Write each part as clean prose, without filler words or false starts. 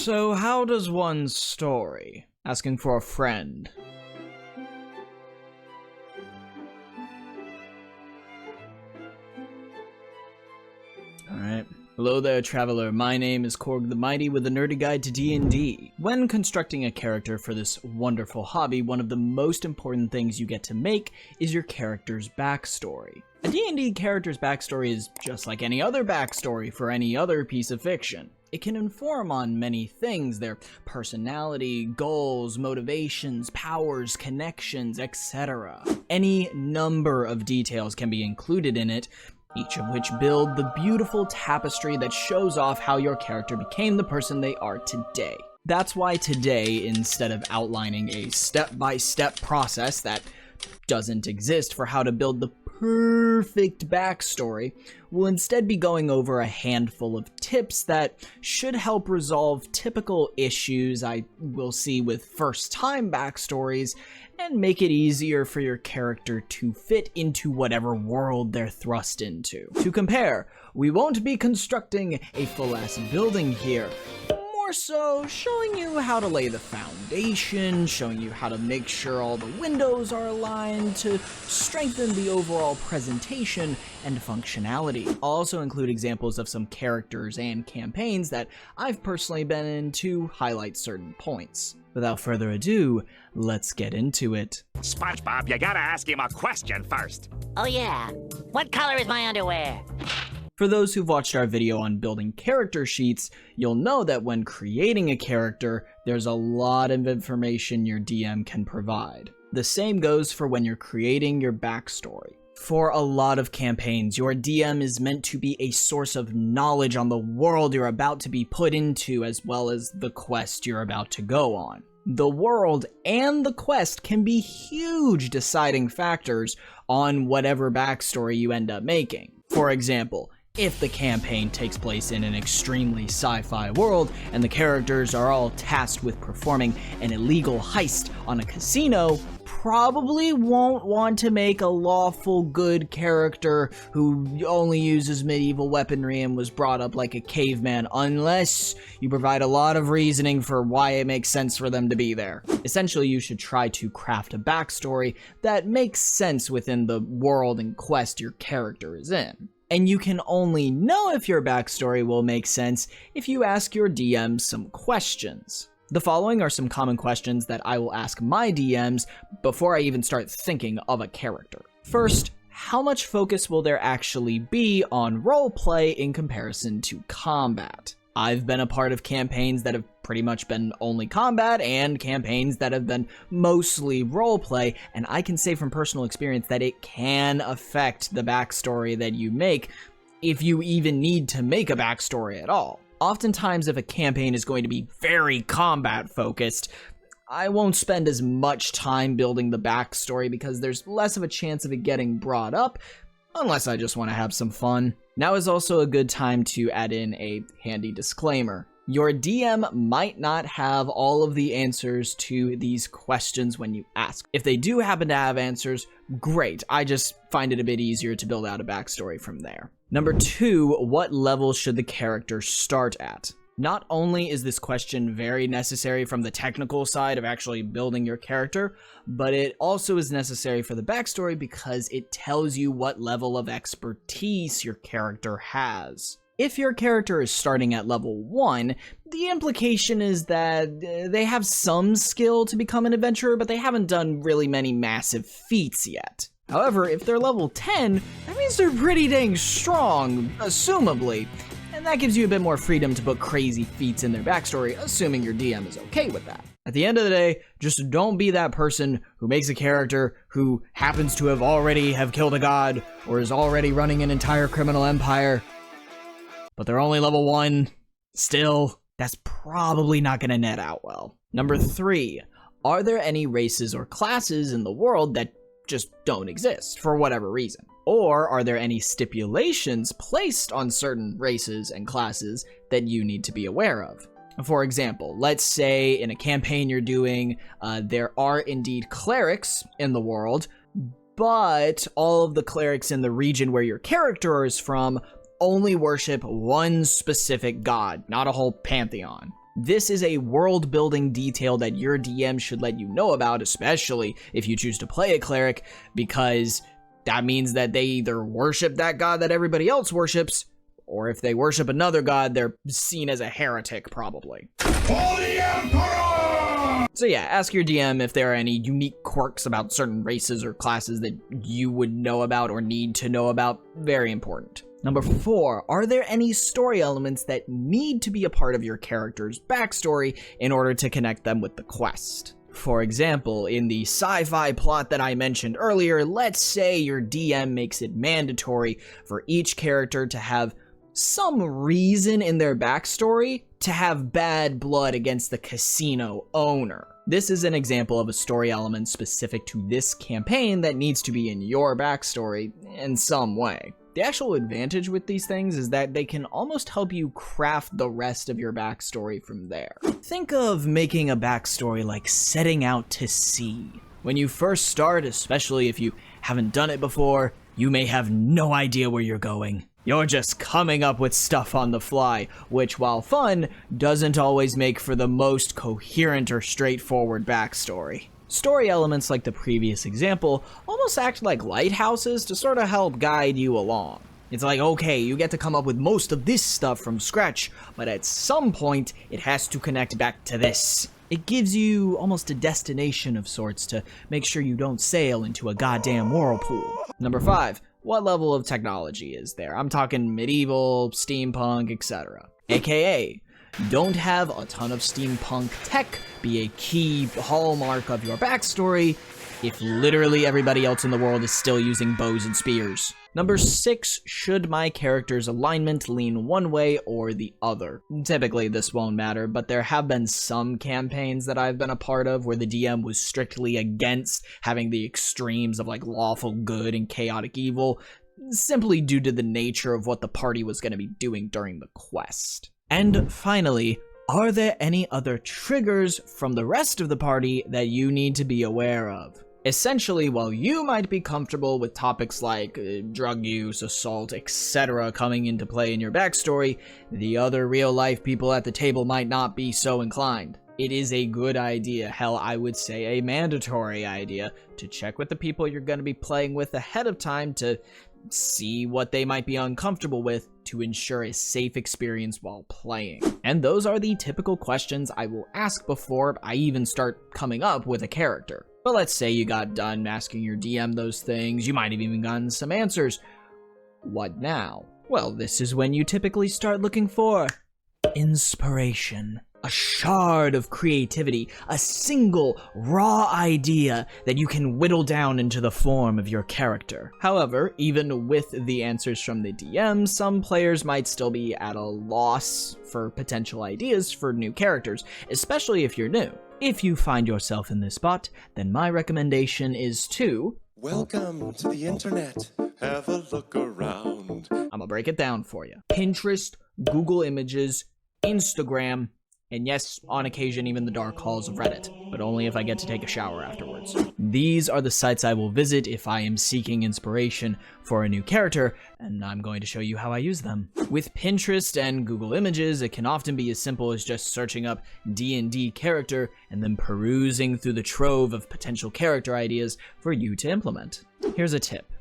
So how does one's story? Asking for a friend. Alright. Hello there, traveler. My name is Korg the Mighty with a nerdy guide to D&D. When constructing a character for this wonderful hobby, one of the most important things you get to make is your character's backstory. A D&D character's backstory is just like any other backstory for any other piece of fiction. It can inform on many things: their personality, goals, motivations, powers, connections, etc. Any number of details can be included in it, each of which build the beautiful tapestry that shows off how your character became the person they are today. That's why today, instead of outlining a step-by-step process that doesn't exist for how to build the perfect backstory, we'll instead be going over a handful of tips that should help resolve typical issues I will see with first-time backstories and make it easier for your character to fit into whatever world they're thrust into. To compare, we won't be constructing a full-ass building here, more so showing you how to lay the foundation, showing you how to make sure all the windows are aligned to strengthen the overall presentation and functionality. I'll also include examples of some characters and campaigns that I've personally been in to highlight certain points. Without further ado, let's get into it. SpongeBob, you gotta ask him a question first. Oh yeah, what color is my underwear? For those who've watched our video on building character sheets, you'll know that when creating a character, there's a lot of information your DM can provide. The same goes for when you're creating your backstory. For a lot of campaigns, your DM is meant to be a source of knowledge on the world you're about to be put into, as well as the quest you're about to go on. The world and the quest can be huge deciding factors on whatever backstory you end up making. For example, if the campaign takes place in an extremely sci-fi world and the characters are all tasked with performing an illegal heist on a casino, probably won't want to make a lawful good character who only uses medieval weaponry and was brought up like a caveman, unless you provide a lot of reasoning for why it makes sense for them to be there. Essentially, you should try to craft a backstory that makes sense within the world and quest your character is in. And you can only know if your backstory will make sense if you ask your DM some questions. The following are some common questions that I will ask my DMs before I even start thinking of a character. First, how much focus will there actually be on roleplay in comparison to combat? I've been a part of campaigns that have pretty much been only combat and campaigns that have been mostly roleplay, and I can say from personal experience that it can affect the backstory that you make, if you even need to make a backstory at all. Oftentimes, if a campaign is going to be very combat focused, I won't spend as much time building the backstory because there's less of a chance of it getting brought up, unless I just want to have some fun. Now is also a good time to add in a handy disclaimer. Your DM might not have all of the answers to these questions when you ask. If they do happen to have answers, great. I just find it a bit easier to build out a backstory from there. Number 2, what level should the character start at? Not only is this question very necessary from the technical side of actually building your character, but it also is necessary for the backstory because it tells you what level of expertise your character has. If your character is starting at level 1, the implication is that they have some skill to become an adventurer, but they haven't done really many massive feats yet. However, if they're level 10, that means they're pretty dang strong, assumably. And that gives you a bit more freedom to put crazy feats in their backstory, assuming your DM is okay with that. At the end of the day, just don't be that person who makes a character who happens to have killed a god, or is already running an entire criminal empire, but they're only level 1. Still, that's probably not gonna net out well. Number 3, are there any races or classes in the world that just don't exist for whatever reason? Or are there any stipulations placed on certain races and classes that you need to be aware of? For example, let's say in a campaign you're doing, there are indeed clerics in the world, but all of the clerics in the region where your character is from only worship one specific god, not a whole pantheon. This is a world-building detail that your DM should let you know about, especially if you choose to play a cleric, because that means that they either worship that god that everybody else worships, or if they worship another god, they're seen as a heretic, probably. So yeah, ask your DM if there are any unique quirks about certain races or classes that you would know about or need to know about. Very important. Number 4, are there any story elements that need to be a part of your character's backstory in order to connect them with the quest? For example, in the sci-fi plot that I mentioned earlier, let's say your DM makes it mandatory for each character to have some reason in their backstory to have bad blood against the casino owner. This is an example of a story element specific to this campaign that needs to be in your backstory in some way. The actual advantage with these things is that they can almost help you craft the rest of your backstory from there. Think of making a backstory like setting out to sea. When you first start, especially if you haven't done it before, you may have no idea where you're going. You're just coming up with stuff on the fly, which, while fun, doesn't always make for the most coherent or straightforward backstory. Story elements like the previous example almost act like lighthouses to sort of help guide you along. It's like, okay, you get to come up with most of this stuff from scratch, but at some point, it has to connect back to this. It gives you almost a destination of sorts to make sure you don't sail into a goddamn whirlpool. Number 5. What level of technology is there? I'm talking medieval, steampunk, etc. AKA, don't have a ton of steampunk tech be a key hallmark of your backstory if literally everybody else in the world is still using bows and spears. Number 6, should my character's alignment lean one way or the other? Typically this won't matter, but there have been some campaigns that I've been a part of where the DM was strictly against having the extremes of like lawful good and chaotic evil, simply due to the nature of what the party was going to be doing during the quest. And finally, are there any other triggers from the rest of the party that you need to be aware of? Essentially, while you might be comfortable with topics like drug use, assault, etc. coming into play in your backstory, the other real-life people at the table might not be so inclined. It is a good idea, hell, I would say a mandatory idea, to check with the people you're going to be playing with ahead of time to see what they might be uncomfortable with to ensure a safe experience while playing. And those are the typical questions I will ask before I even start coming up with a character. But let's say you got done asking your DM those things, you might have even gotten some answers. What now? Well, this is when you typically start looking for inspiration. A shard of creativity, a single raw idea that you can whittle down into the form of your character. However, even with the answers from the DM, some players might still be at a loss for potential ideas for new characters, especially if you're new. If you find yourself in this spot, then my recommendation is to... Welcome to the internet. Have a look around. I'm gonna break it down for you. Pinterest, Google Images, Instagram, and yes, on occasion, even the dark halls of Reddit, but only if I get to take a shower afterwards. These are the sites I will visit if I am seeking inspiration for a new character, and I'm going to show you how I use them. With Pinterest and Google Images, it can often be as simple as just searching up D&D character and then perusing through the trove of potential character ideas for you to implement. Here's a tip.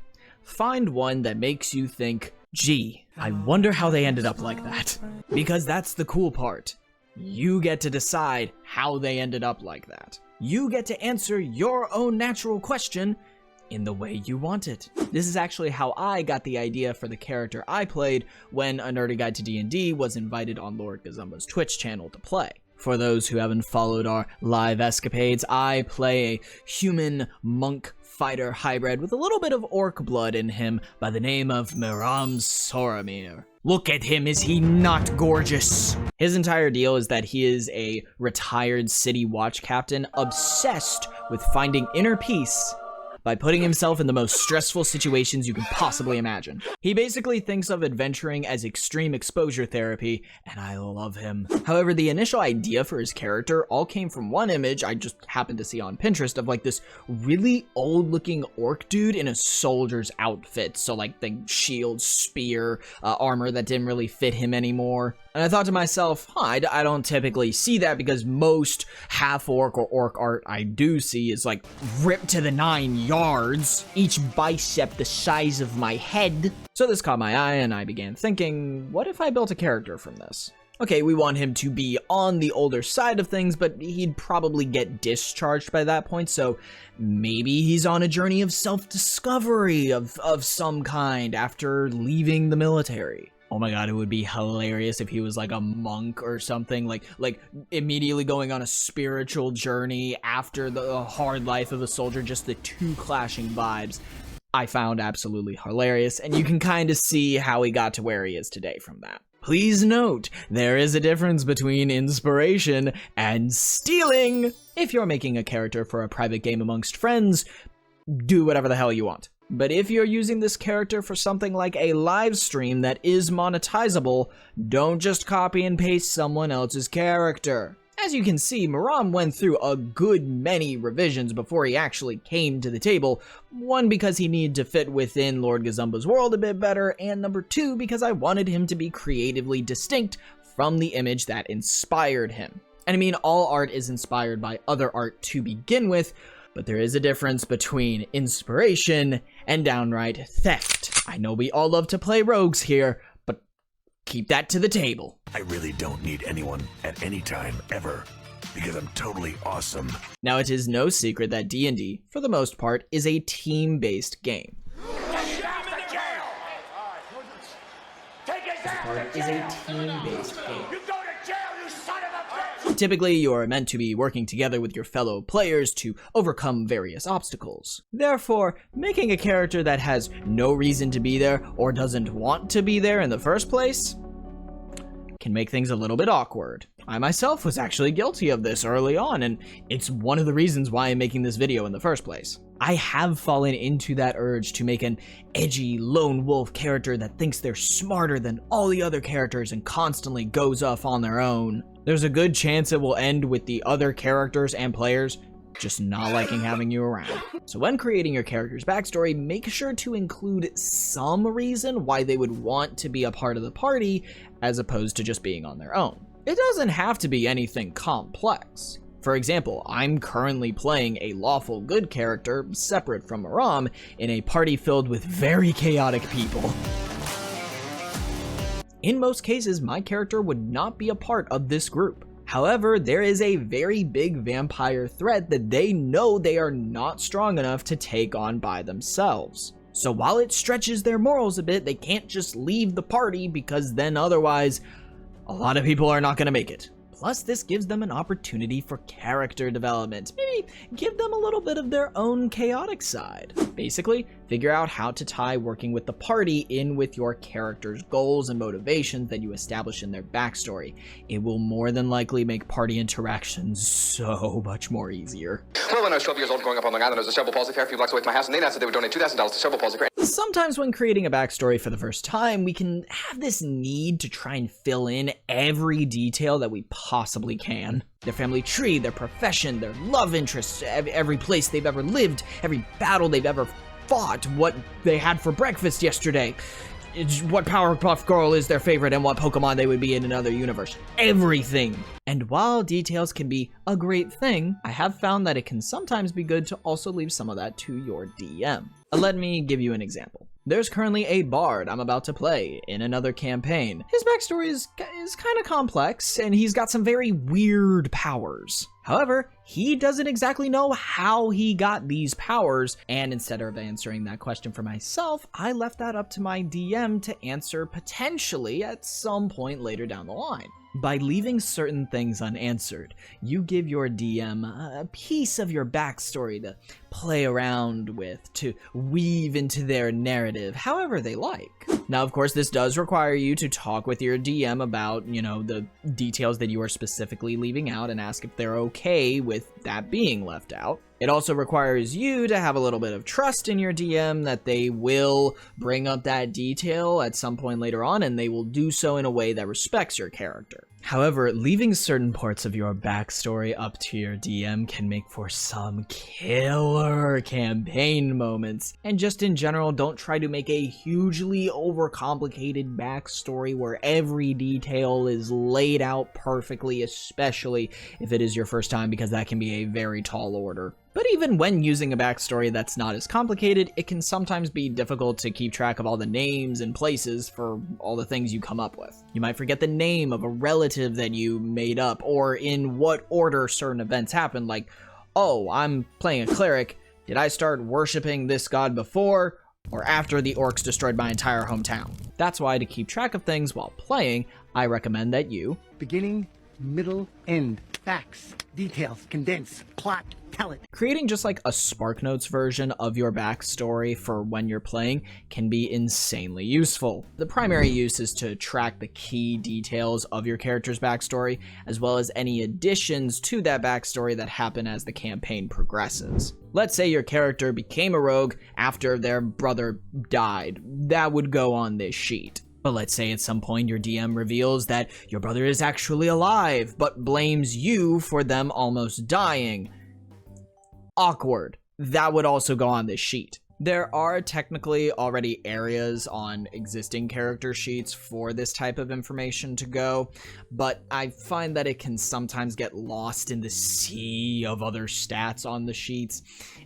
Find one that makes you think, gee, I wonder how they ended up like that. Because that's the cool part. You get to decide how they ended up like that. You get to answer your own natural question in the way you want it. This is actually how I got the idea for the character I played when A Nerdy Guide to D&D was invited on Lord Gazumba's Twitch channel to play. For those who haven't followed our live escapades, I play a human monk fighter hybrid with a little bit of orc blood in him by the name of Miram Soramir. Look at him, is he not gorgeous? His entire deal is that he is a retired city watch captain obsessed with finding inner peace by putting himself in the most stressful situations you can possibly imagine. He basically thinks of adventuring as extreme exposure therapy, and I love him. However, the initial idea for his character all came from one image I just happened to see on Pinterest of like this really old-looking orc dude in a soldier's outfit. So like the shield, spear, armor that didn't really fit him anymore. And I thought to myself, I don't typically see that because most half-orc or orc art I do see is like ripped to the 9 yards, each bicep the size of my head. So this caught my eye and I began thinking, what if I built a character from this? Okay, we want him to be on the older side of things, but he'd probably get discharged by that point, so maybe he's on a journey of self-discovery of some kind after leaving the military. Oh my god, it would be hilarious if he was like a monk or something, like immediately going on a spiritual journey after the hard life of a soldier, just the two clashing vibes. I found absolutely hilarious, and you can kind of see how he got to where he is today from that. Please note, there is a difference between inspiration and stealing. If you're making a character for a private game amongst friends, do whatever the hell you want. But if you're using this character for something like a live stream that is monetizable, don't just copy and paste someone else's character. As you can see, Maram went through a good many revisions before he actually came to the table. One, because he needed to fit within Lord Gazumba's world a bit better, and number two, because I wanted him to be creatively distinct from the image that inspired him. And I mean, all art is inspired by other art to begin with, but there is a difference between inspiration and downright theft. I know we all love to play rogues here, but keep that to the table. I really don't need anyone at any time, ever, because I'm totally awesome. Now, it is no secret that D&D, for the most part, is a team-based game. Typically, you are meant to be working together with your fellow players to overcome various obstacles. Therefore, making a character that has no reason to be there or doesn't want to be there in the first place can make things a little bit awkward. I myself was actually guilty of this early on, and it's one of the reasons why I'm making this video in the first place. I have fallen into that urge to make an edgy lone wolf character that thinks they're smarter than all the other characters and constantly goes off on their own. There's a good chance it will end with the other characters and players just not liking having you around. So when creating your character's backstory, make sure to include some reason why they would want to be a part of the party as opposed to just being on their own. It doesn't have to be anything complex. For example, I'm currently playing a lawful good character separate from Maram in a party filled with very chaotic people. In most cases, my character would not be a part of this group. However, there is a very big vampire threat that they know they are not strong enough to take on by themselves. So while it stretches their morals a bit, they can't just leave the party because then otherwise, a lot of people are not going to make it. Plus, this gives them an opportunity for character development. Maybe give them a little bit of their own chaotic side. Basically, figure out how to tie working with the party in with your character's goals and motivations that you establish in their backstory. It will more than likely make party interactions so much more easier. Well, when I was 12 years old growing up on Long Island, there was a cerebral palsy fair a few blocks away from my house, and they announced that they would donate $2,000 to cerebral palsy fair. Sometimes when creating a backstory for the first time, we can have this need to try and fill in every detail that we possibly can. Their family tree, their profession, their love interests, every place they've ever lived, every battle they've ever fought, what they had for breakfast yesterday, what Powerpuff Girl is their favorite, and what Pokemon they would be in another universe. Everything. And while details can be a great thing, I have found that it can sometimes be good to also leave some of that to your DM. Let me give you an example. There's currently a bard I'm about to play in another campaign. His backstory is kind of complex, and he's got some very weird powers. However, he doesn't exactly know how he got these powers, and instead of answering that question for myself, I left that up to my DM to answer potentially at some point later down the line. By leaving certain things unanswered, you give your DM a piece of your backstory to play around with, to weave into their narrative however they like. Now, of course, this does require you to talk with your DM about, the details that you are specifically leaving out and ask if they're okay with that being left out. It also requires you to have a little bit of trust in your DM that they will bring up that detail at some point later on, and they will do so in a way that respects your character. However, leaving certain parts of your backstory up to your DM can make for some killer campaign moments. And just in general, don't try to make a hugely overcomplicated backstory where every detail is laid out perfectly, especially if it is your first time, because that can be a very tall order. But even when using a backstory that's not as complicated, it can sometimes be difficult to keep track of all the names and places for all the things you come up with. You might forget the name of a relative that you made up, or in what order certain events happen, like, oh, I'm playing a cleric, did I start worshipping this god before or after the orcs destroyed my entire hometown? That's why, to keep track of things while playing, I recommend that you beginning, middle, end, facts, details, condense, plot, tell it. Creating just like a SparkNotes version of your backstory for when you're playing can be insanely useful. The primary use is to track the key details of your character's backstory, as well as any additions to that backstory that happen as the campaign progresses. Let's say your character became a rogue after their brother died. That would go on this sheet. But let's say at some point your DM reveals that your brother is actually alive, but blames you for them almost dying. Awkward. That would also go on this sheet. There are technically already areas on existing character sheets for this type of information to go, but I find that it can sometimes get lost in the sea of other stats on the sheets,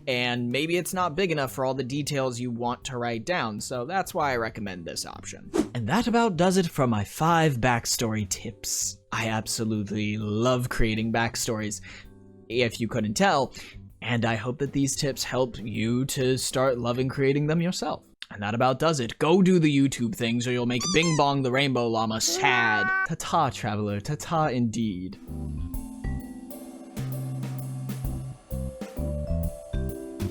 and maybe it's not big enough for all the details you want to write down, so that's why I recommend this option. And that about does it for my 5 backstory tips. I absolutely love creating backstories, if you couldn't tell, and I hope that these tips help you to start loving creating them yourself. And that about does it. Go do the YouTube things or you'll make Bing Bong the Rainbow Llama sad. Ta-ta, traveler. Ta-ta indeed.